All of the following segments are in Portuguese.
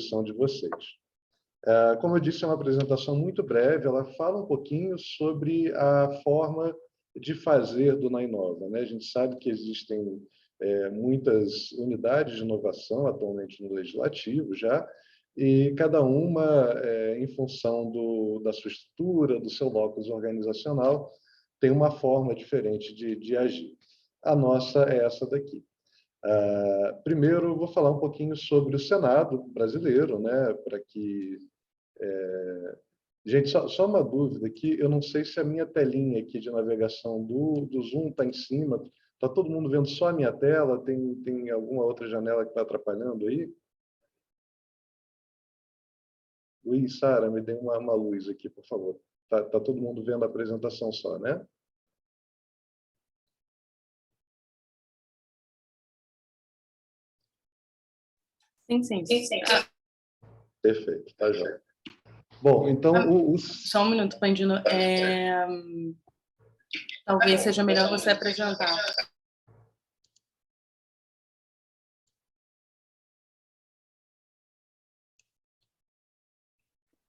disposição de vocês. Como eu disse, é uma apresentação muito breve, ela fala um pouquinho sobre a forma de fazer do Nainova, né? A gente sabe que existem muitas unidades de inovação atualmente no Legislativo já, e cada uma, em função da sua estrutura, do seu locus organizacional, tem uma forma diferente de agir. A nossa é essa daqui. Primeiro, eu vou falar um pouquinho sobre o Senado brasileiro, né, para que... Gente, só uma dúvida aqui, eu não sei se a minha telinha aqui de navegação do Zoom está em cima, está todo mundo vendo só a minha tela? Tem alguma outra janela que está atrapalhando aí? Luiz, Sara, me dê uma luz aqui, por favor. Tá todo mundo vendo a apresentação só, né? Sim, sim. Perfeito, tá já. Bom, então... Só um minuto, Pandino. Talvez seja melhor você apresentar.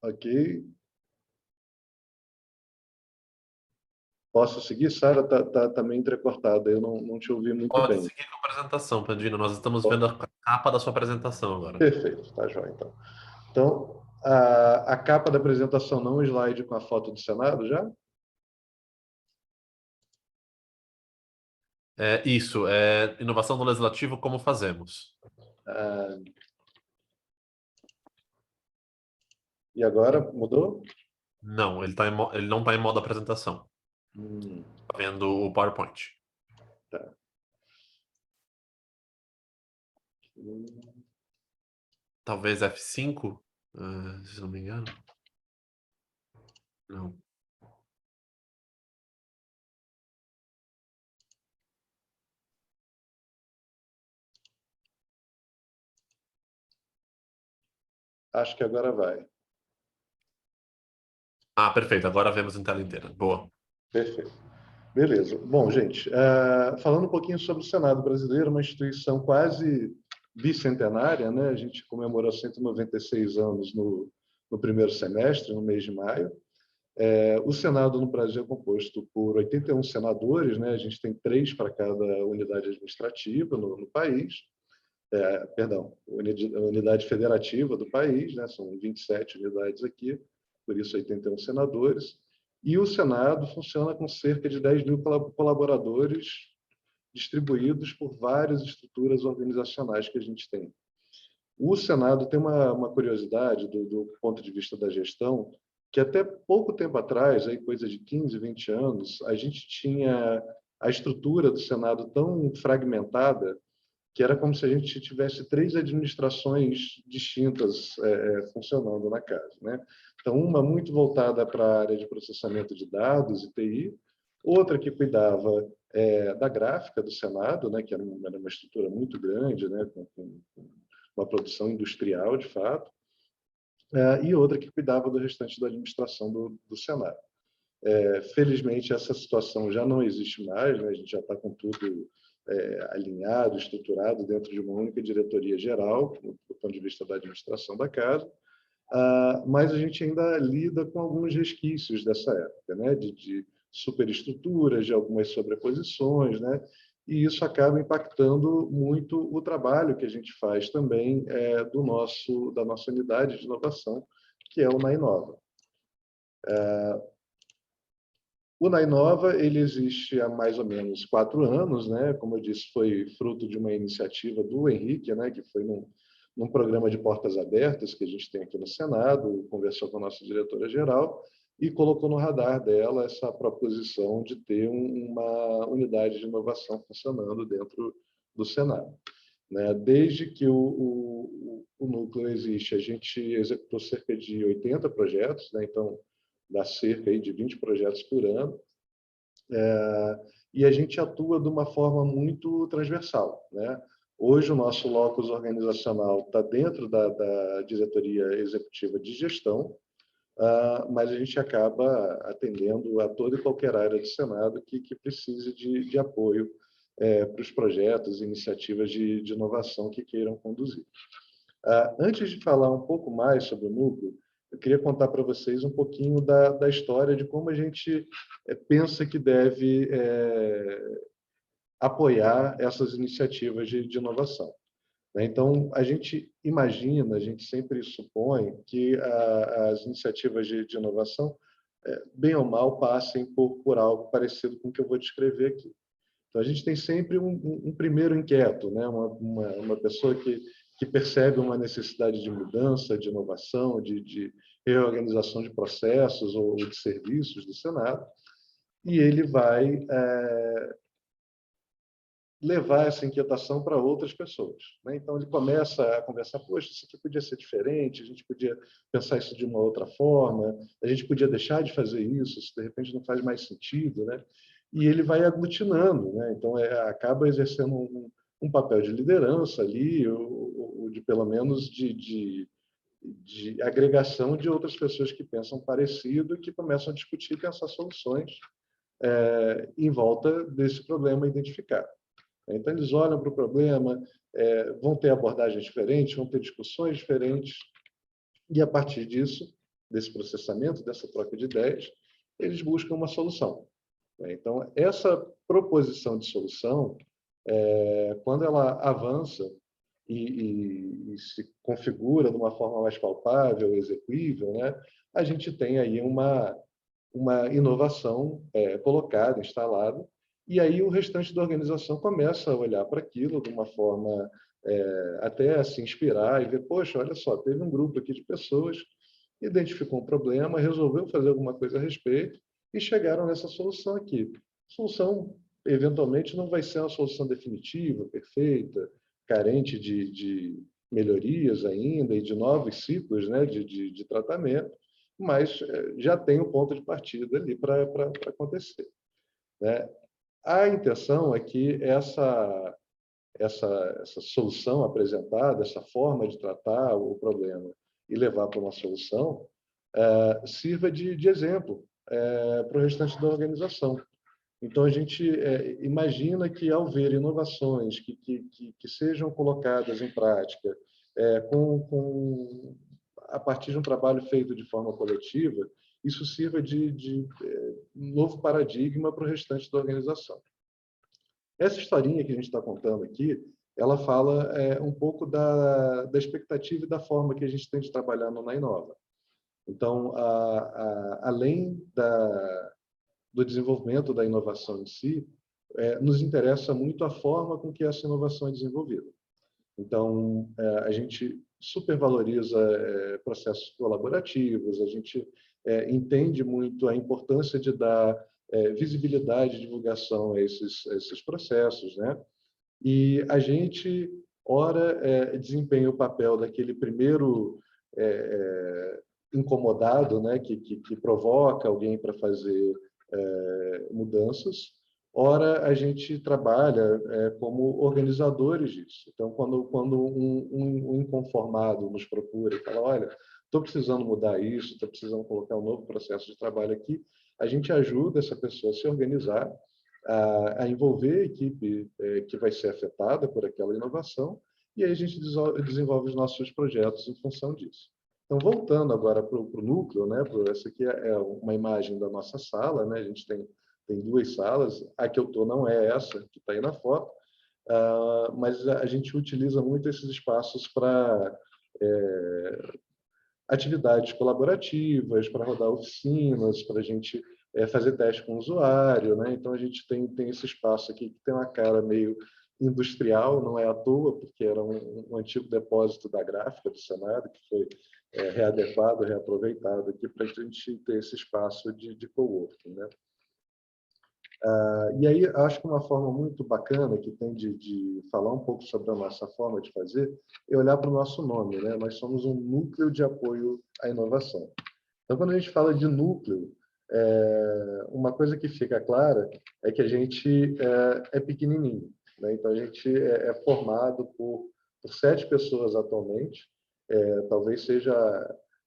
Ok. Posso seguir, Sara? Tá meio entrecortada, eu não te ouvi muito bem. Pode seguir com a apresentação, Pandino. Nós estamos vendo a capa da sua apresentação agora. Perfeito, tá jóia, então. Então, a capa da apresentação não, o slide com a foto do Senado já? Isso, inovação no legislativo, como fazemos? E agora, mudou? Não, ele não está em modo apresentação. Está vendo o PowerPoint. Tá. Talvez F5, se não me engano. Não. Acho que agora vai. Perfeito. Agora vemos em tela inteira. Boa. Perfeito. Beleza. Bom, gente, falando um pouquinho sobre o Senado brasileiro, uma instituição quase bicentenária, né? A gente comemorou 196 anos no primeiro semestre, no mês de maio. O Senado no Brasil é composto por 81 senadores, né? A gente tem 3 para cada unidade administrativa no país. Unidade federativa do país, né? São 27 unidades aqui, por isso 81 senadores. E o Senado funciona com cerca de 10 mil colaboradores distribuídos por várias estruturas organizacionais que a gente tem. O Senado tem uma curiosidade do ponto de vista da gestão, que até pouco tempo atrás, aí coisa de 15, 20 anos, a gente tinha a estrutura do Senado tão fragmentada que era como se a gente tivesse 3 administrações distintas funcionando na casa, né? Então, uma muito voltada para a área de processamento de dados e TI, outra que cuidava da gráfica do Senado, né, que era uma estrutura muito grande, né, com uma produção industrial, de fato, e outra que cuidava do restante da administração do Senado. Felizmente, essa situação já não existe mais, né? A gente já está com tudo alinhado, estruturado dentro de uma única diretoria geral, do ponto de vista da administração da casa, mas a gente ainda lida com alguns resquícios dessa época, né? De superestruturas, de algumas sobreposições, né? E isso acaba impactando muito o trabalho que a gente faz também da nossa unidade de inovação, que é o Nainova. O Nainova, ele existe há mais ou menos 4 anos, né? Como eu disse, foi fruto de uma iniciativa do Henrique, né? Que foi num programa de portas abertas que a gente tem aqui no Senado, conversou com a nossa diretora-geral e colocou no radar dela essa proposição de ter uma unidade de inovação funcionando dentro do Senado, né? Desde que o núcleo existe, a gente executou cerca de 80 projetos, né? Então, dá cerca aí de 20 projetos por ano, e a gente atua de uma forma muito transversal, né? Hoje o nosso locus organizacional está dentro da diretoria executiva de gestão, mas a gente acaba atendendo a toda e qualquer área do Senado que precise de apoio para os projetos e iniciativas de inovação que queiram conduzir. Antes de falar um pouco mais sobre o núcleo, eu queria contar para vocês um pouquinho da história de como a gente pensa que deve apoiar essas iniciativas de inovação. Então, a gente imagina, a gente sempre supõe que as iniciativas de inovação, bem ou mal, passem por algo parecido com o que eu vou descrever aqui. Então, a gente tem sempre um primeiro inquieto, né? Uma pessoa que percebe uma necessidade de mudança, de inovação, de reorganização de processos ou de serviços do Senado, e ele vai levar essa inquietação para outras pessoas, né? Então, ele começa a conversar, poxa, isso aqui podia ser diferente, a gente podia pensar isso de uma outra forma, a gente podia deixar de fazer isso de repente não faz mais sentido, né? E ele vai aglutinando, né? Então, acaba exercendo um papel de liderança ali, ou de pelo menos de agregação de outras pessoas que pensam parecido e que começam a discutir e pensar soluções em volta desse problema identificado. Então, eles olham para o problema, vão ter abordagens diferentes, vão ter discussões diferentes, e, a partir disso, desse processamento, dessa troca de ideias, eles buscam uma solução. Então, essa proposição de solução, quando ela avança e se configura de uma forma mais palpável, execuível, né, a gente tem aí uma inovação colocada, instalada, e aí o restante da organização começa a olhar para aquilo de uma forma até a se inspirar e ver, poxa, olha só, teve um grupo aqui de pessoas, identificou um problema, resolveu fazer alguma coisa a respeito e chegaram nessa solução aqui. A solução, eventualmente, não vai ser uma solução definitiva, perfeita, carente de melhorias ainda e de novos ciclos, né, de tratamento, mas já tem um ponto de partida ali para acontecer, né? A intenção é que essa solução apresentada, essa forma de tratar o problema e levar para uma solução, sirva de exemplo para o restante da organização. Então, a gente imagina que, ao ver inovações que sejam colocadas em prática a partir de um trabalho feito de forma coletiva, isso sirva de novo paradigma para o restante da organização. Essa historinha que a gente está contando aqui, ela fala um pouco da expectativa e da forma que a gente tem de trabalhar no Nainova. Então, além do desenvolvimento da inovação em si, nos interessa muito a forma com que essa inovação é desenvolvida. Então, a gente supervaloriza processos colaborativos, a gente entende muito a importância de dar visibilidade e divulgação a esses processos, né? E a gente, ora, desempenha o papel daquele primeiro incomodado, né? que provoca alguém para fazer mudanças, ora, a gente trabalha como organizadores disso. Então, quando um inconformado nos procura e fala, olha, estou precisando mudar isso, estou precisando colocar um novo processo de trabalho aqui, a gente ajuda essa pessoa a se organizar, a envolver a equipe que vai ser afetada por aquela inovação, e aí a gente desenvolve os nossos projetos em função disso. Então, voltando agora para o núcleo, né? Essa aqui é uma imagem da nossa sala, né? A gente tem duas salas, a que eu estou não é essa que está aí na foto, mas a gente utiliza muito esses espaços para atividades colaborativas, para rodar oficinas, para a gente fazer teste com o usuário, né? Então, a gente tem esse espaço aqui que tem uma cara meio industrial, não é à toa, porque era um antigo depósito da gráfica do Senado, que foi readequado, reaproveitado aqui para a gente ter esse espaço de coworking, né? E aí, acho que uma forma muito bacana que tem de falar um pouco sobre a nossa forma de fazer é olhar para o nosso nome, né? Nós somos um núcleo de apoio à inovação. Então, quando a gente fala de núcleo, uma coisa que fica clara é que a gente é pequenininho, né? Então, a gente é formado por 7 pessoas atualmente, talvez seja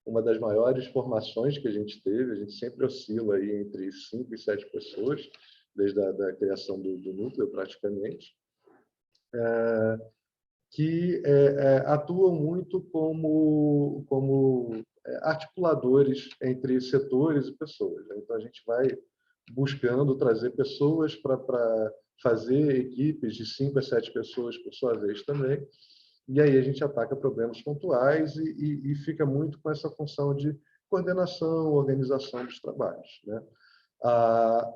uma das maiores formações que a gente teve, a gente sempre oscila aí entre 5 e 7 pessoas, desde a criação do núcleo, praticamente. que atuam muito como articuladores entre setores e pessoas. Então, a gente vai buscando trazer pessoas para fazer equipes de 5 a 7 pessoas por sua vez também, e aí a gente ataca problemas pontuais e fica muito com essa função de coordenação, organização dos trabalhos, né?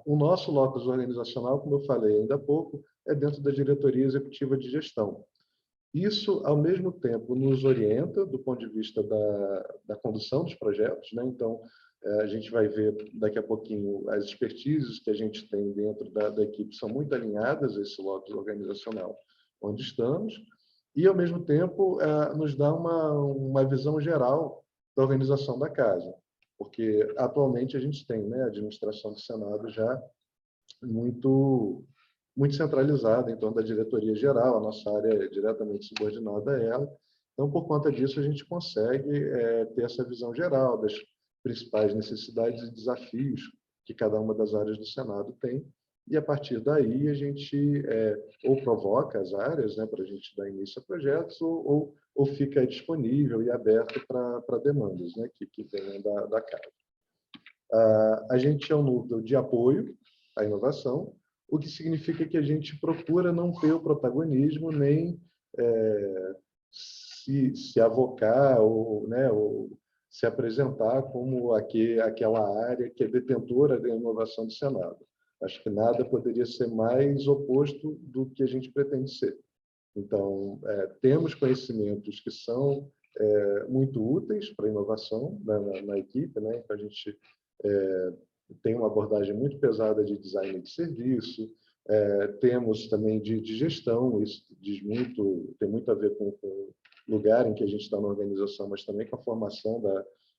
O nosso locus organizacional, como eu falei ainda há pouco, é dentro da diretoria executiva de gestão. Isso, ao mesmo tempo, nos orienta do ponto de vista da condução dos projetos, né? Então, a gente vai ver daqui a pouquinho as expertises que a gente tem dentro da equipe são muito alinhadas a esse locus organizacional onde estamos, e, ao mesmo tempo, nos dá uma visão geral da organização da casa, porque atualmente a gente tem, né, a administração do Senado já muito centralizada em torno da diretoria geral, a nossa área é diretamente subordinada a ela. Então, por conta disso, a gente consegue ter essa visão geral das principais necessidades e desafios que cada uma das áreas do Senado tem, e a partir daí a gente ou provoca as áreas, né, para a gente dar início a projetos, ou fica disponível e aberto para demandas, né, que venham da casa. A gente é um núcleo de apoio à inovação, o que significa que a gente procura não ter o protagonismo, nem se avocar ou se apresentar como aquela área que é detentora da inovação do Senado. Acho que nada poderia ser mais oposto do que a gente pretende ser. Então, temos conhecimentos que são muito úteis para a inovação na equipe, né? Então, a gente tem uma abordagem muito pesada de design de serviço, temos também de gestão, isso tem muito a ver com o lugar em que a gente está na organização, mas também com a formação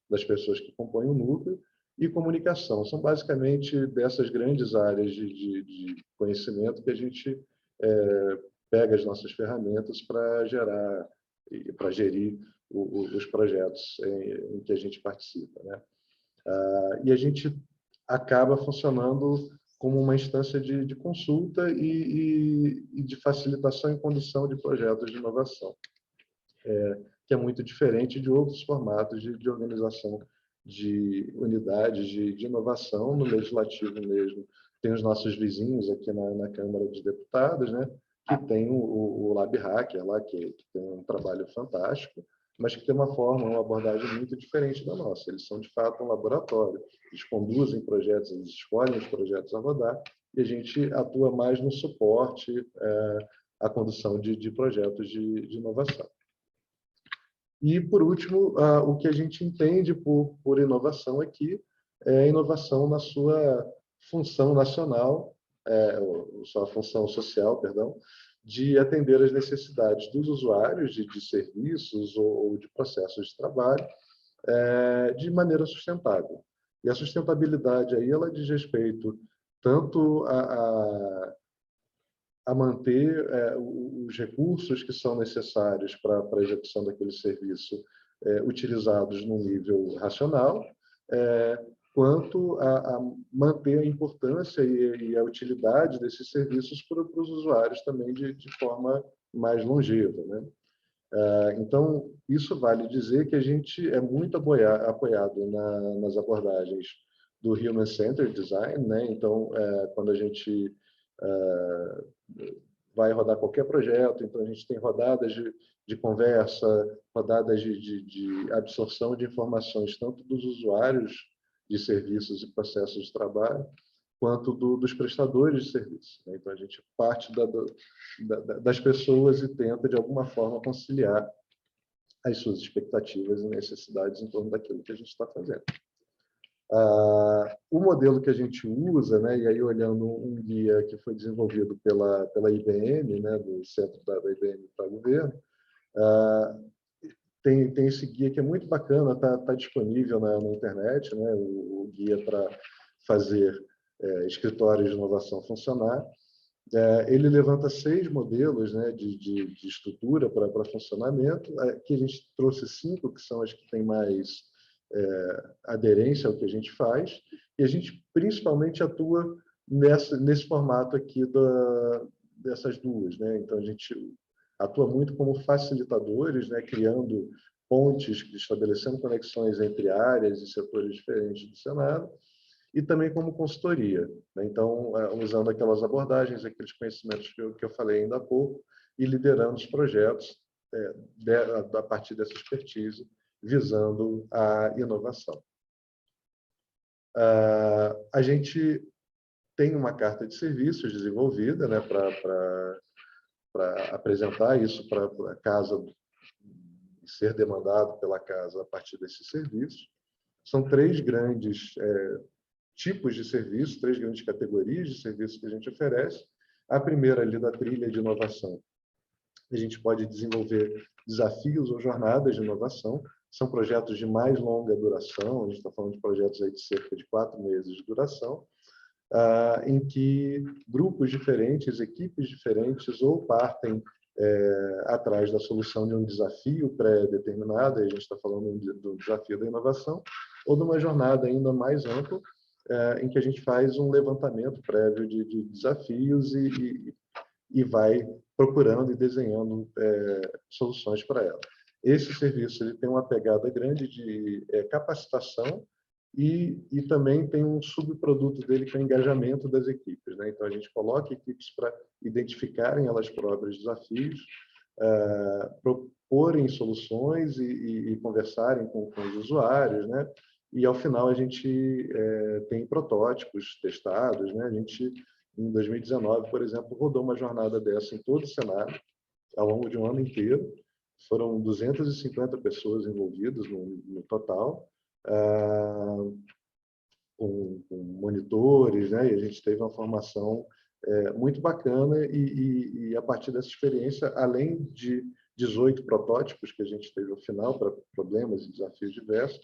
das pessoas que compõem o núcleo, e comunicação. São basicamente dessas grandes áreas de conhecimento que a gente pega as nossas ferramentas para gerir os projetos em que a gente participa, né? E a gente acaba funcionando como uma instância de consulta e de facilitação e condução de projetos de inovação, que é muito diferente de outros formatos de organização de unidades de inovação no legislativo mesmo. Tem os nossos vizinhos aqui na Câmara dos Deputados, né, que tem o Lab Hacker lá, que tem um trabalho fantástico, mas que tem uma abordagem muito diferente da nossa. Eles são, de fato, um laboratório. Eles conduzem projetos, eles escolhem os projetos a rodar, e a gente atua mais no suporte à condução de projetos de inovação. E, por último, o que a gente entende por inovação aqui é a inovação na sua função nacional, sua função social, perdão, de atender às necessidades dos usuários de serviços ou de processos de trabalho de maneira sustentável. E a sustentabilidade aí, ela diz respeito tanto a manter os recursos que são necessários para a execução daquele serviço utilizados num nível racional, quanto a manter a importância e a utilidade desses serviços para os usuários também de forma mais longeva, né? Então, isso vale dizer que a gente é muito apoiado nas abordagens do Human Centered Design, né? Então, quando a gente vai rodar qualquer projeto, então a gente tem rodadas de conversa, rodadas de absorção de informações, tanto dos usuários de serviços e processos de trabalho, quanto dos prestadores de serviço, né? Então, a gente parte das pessoas e tenta, de alguma forma, conciliar as suas expectativas e necessidades em torno daquilo que a gente está fazendo. O modelo que a gente usa, né, e aí olhando um guia que foi desenvolvido pela IBM, né, do Centro da IBM para Governo, tem esse guia que é muito bacana, está disponível na internet, né, o guia para fazer escritórios de inovação funcionar. Ele levanta 6 modelos, né, de estrutura para funcionamento, que a gente trouxe 5, que são as que têm mais aderência ao que a gente faz, e a gente principalmente atua nesse formato aqui dessas duas, né? Então, a gente atua muito como facilitadores, né, criando pontes, estabelecendo conexões entre áreas e setores diferentes do Senado, e também como consultoria, né? Então, usando aquelas abordagens, aqueles conhecimentos que eu falei ainda há pouco, e liderando os projetos a partir dessa expertise, visando a inovação. A gente tem uma carta de serviços desenvolvida, né, para apresentar isso para a casa e ser demandado pela casa a partir desses serviços. São 3 grandes tipos de serviços, 3 grandes categorias de serviços que a gente oferece. A primeira ali da trilha de inovação. A gente pode desenvolver desafios ou jornadas de inovação. São projetos de mais longa duração, a gente está falando de projetos aí de cerca de 4 meses de duração, em que grupos diferentes, equipes diferentes, ou partem atrás da solução de um desafio pré-determinado, aí a gente está falando do desafio da inovação, ou de uma jornada ainda mais ampla, em que a gente faz um levantamento prévio de desafios e vai procurando e desenhando soluções para ela. Esse serviço ele tem uma pegada grande de capacitação e também tem um subproduto dele que é o engajamento das equipes, né? Então, a gente coloca equipes para identificarem elas próprias desafios, proporem soluções e conversarem com os usuários, né? E, ao final, a gente tem protótipos testados, né? A gente, em 2019, por exemplo, rodou uma jornada dessa em todo o Senado, ao longo de um ano inteiro. Foram 250 pessoas envolvidas no total, com monitores, né? E a gente teve uma formação muito bacana e, a partir dessa experiência, além de 18 protótipos que a gente teve ao final para problemas e desafios diversos,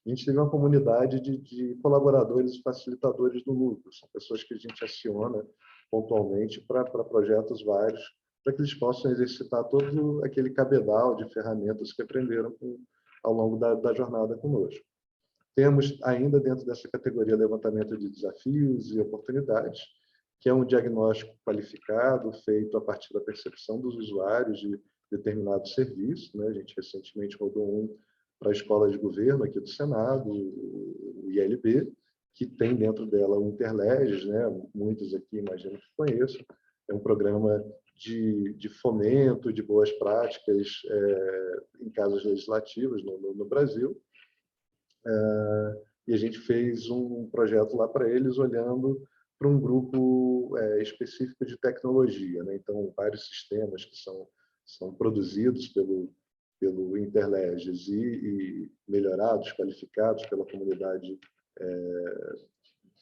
a gente teve uma comunidade de colaboradores e facilitadores do núcleo. São pessoas que a gente aciona pontualmente para projetos vários, para que eles possam exercitar todo aquele cabedal de ferramentas que aprenderam ao longo da jornada conosco. Temos ainda dentro dessa categoria levantamento de desafios e oportunidades, que é um diagnóstico qualificado feito a partir da percepção dos usuários de determinado serviço, né? A gente recentemente rodou um para a Escola de Governo aqui do Senado, o ILB, que tem dentro dela o Interleges, né? Muitos aqui imagino que conheçam. É um programa de fomento de boas práticas em casas legislativas no Brasil. E a gente fez um projeto lá para eles, olhando para um grupo específico de tecnologia, né? Então, vários sistemas que são produzidos pelo Interleges e melhorados, qualificados pela comunidade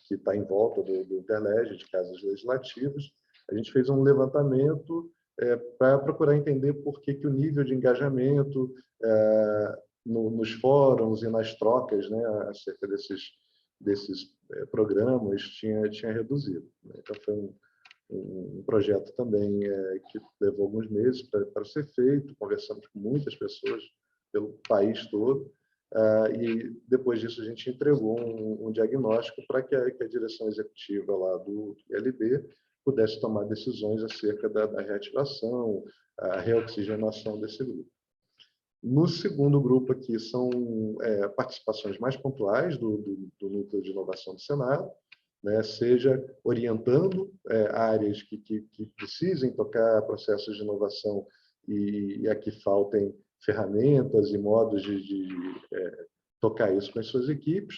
que está em volta do Interleges, de casas legislativas. A gente fez um levantamento para procurar entender por que o nível de engajamento nos fóruns e nas trocas, né, acerca desses programas tinha reduzido, né? Então, foi um projeto também que levou alguns meses para ser feito. Conversamos com muitas pessoas pelo país todo, e depois disso a gente entregou um diagnóstico para que a direção executiva lá do ILB pudesse tomar decisões acerca da reativação, a reoxigenação desse grupo. No segundo grupo aqui são participações mais pontuais do Núcleo de Inovação do Senado, né? Seja orientando áreas que precisem tocar processos de inovação e aqui faltem ferramentas e modos de tocar isso com as suas equipes,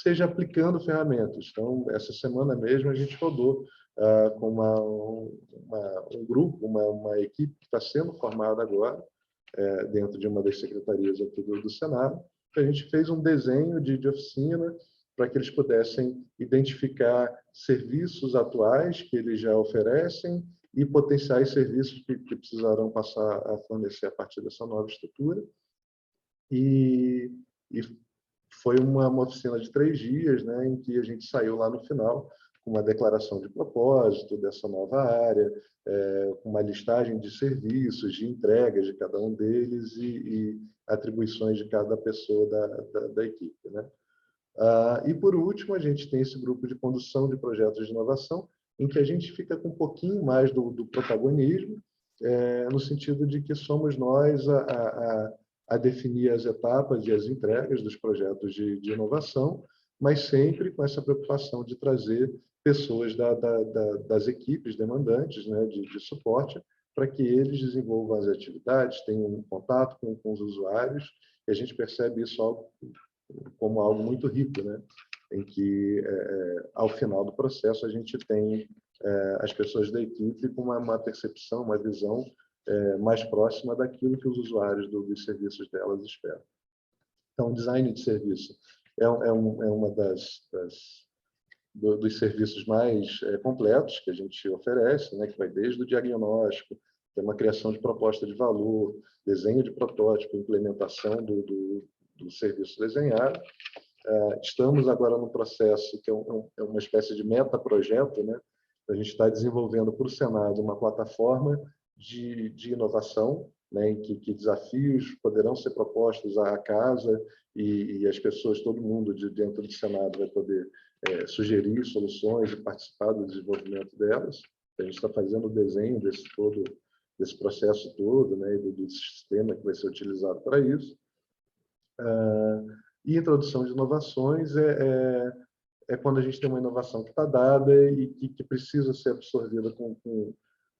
seja aplicando ferramentas. Então, essa semana mesmo a gente rodou com um grupo, uma equipe que está sendo formada agora, dentro de uma das secretarias aqui do Senado. A gente fez um desenho de oficina para que eles pudessem identificar serviços atuais que eles já oferecem e potenciais serviços que precisarão passar a fornecer a partir dessa nova estrutura. E foi uma oficina de 3 dias, né, em que a gente saiu lá no final com uma declaração de propósito dessa nova área, uma listagem de serviços, de entregas de cada um deles e atribuições de cada pessoa da equipe, né? E, por último, a gente tem esse grupo de condução de projetos de inovação, em que a gente fica com um pouquinho mais do protagonismo, no sentido de que somos nós a definir as etapas e as entregas dos projetos de inovação, mas sempre com essa preocupação de trazer pessoas das equipes demandantes, né, de suporte, para que eles desenvolvam as atividades, tenham um contato com os usuários, e a gente percebe isso como algo muito rico, né, em que, ao final do processo, a gente tem as pessoas da equipe com uma percepção, uma visão mais próxima daquilo que os usuários dos serviços delas esperam. Então, design de serviço é uma dos serviços mais completos que a gente oferece, né, que vai desde o diagnóstico, tem uma criação de proposta de valor, desenho de protótipo, implementação do serviço desenhado. Estamos agora num processo que é uma espécie de metaprojeto, né? A gente está desenvolvendo para o Senado uma plataforma de inovação, né, em que desafios poderão ser propostos à casa e as pessoas, todo mundo dentro do Senado vai poder sugerir soluções e participar do desenvolvimento delas. A gente está fazendo o desenho desse processo todo, né, e do sistema que vai ser utilizado para isso. E introdução de inovações é quando a gente tem uma inovação que está dada e que precisa ser absorvida com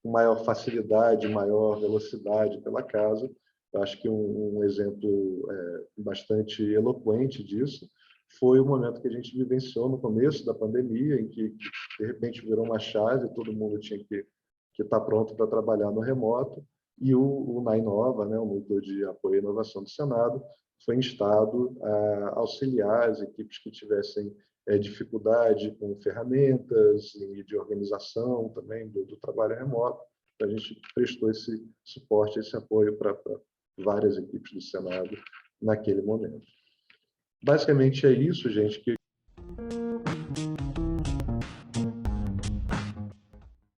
maior facilidade, maior velocidade pela casa. Eu acho que um exemplo bastante eloquente disso foi o momento que a gente vivenciou no começo da pandemia, em que, de repente, virou uma chave, todo mundo tinha que estar pronto para trabalhar no remoto, e o NAInova, né, o Núcleo de Apoio à Inovação do Senado, foi instado a auxiliar as equipes que tivessem dificuldade com ferramentas e de organização também do trabalho remoto. A gente prestou esse suporte, esse apoio para várias equipes do Senado naquele momento. Basicamente é isso, gente, que